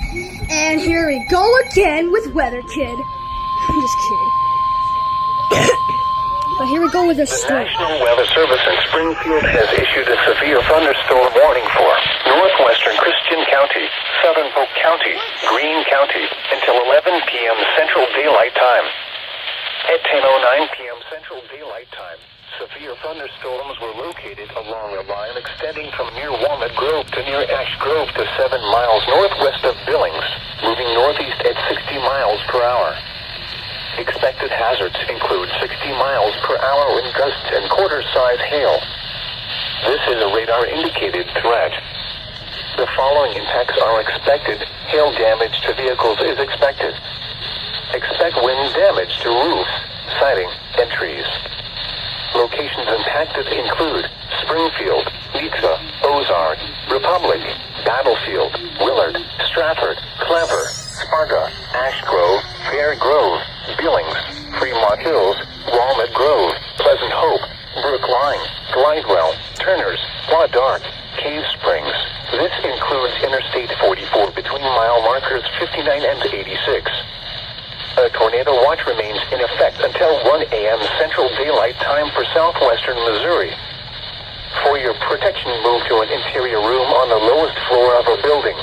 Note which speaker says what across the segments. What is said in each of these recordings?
Speaker 1: And here we go again with Weather Kid. I'm just kidding. But here we go with a
Speaker 2: The
Speaker 1: storm.
Speaker 2: National Weather Service in Springfield has issued a severe thunderstorm warning for northwestern Christian County, southern Polk County, Greene County, until 11 p.m. Central Daylight Time. At 10:09 p.m. Central Daylight Time, severe thunderstorms were located along a line extending from near Walnut Grove to near Ash Grove to 7 miles northwest of Billings, moving northeast at 60 miles per hour. Expected hazards include 60 miles per hour wind gusts and quarter-size hail. This is a radar-indicated threat. The following impacts are expected. Hail damage to vehicles is expected. Expect wind damage to roofs, siding, and trees. Locations impacted include Springfield, Leetza, Ozark, Republic, Battlefield, Willard, Stratford, Clever, Sparta, Ash Grove, Fair Grove, Billings, Fremont Hills, Walnut Grove, Pleasant Hope, Brookline, Glidewell, Turners, Wadark, Cave Springs. This includes Interstate 44 between mile markers 59 and 86. A tornado watch remains in effect until 1 a.m. Central Daylight Time for southwestern Missouri. For your protection, move to an interior room on the lowest floor of a building.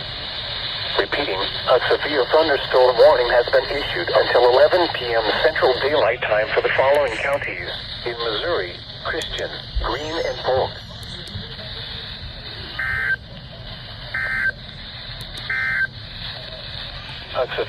Speaker 2: Repeating, a severe thunderstorm warning has been issued until 11 p.m. Central Daylight Time for the following counties in Missouri: Christian, Greene, and Polk. A severe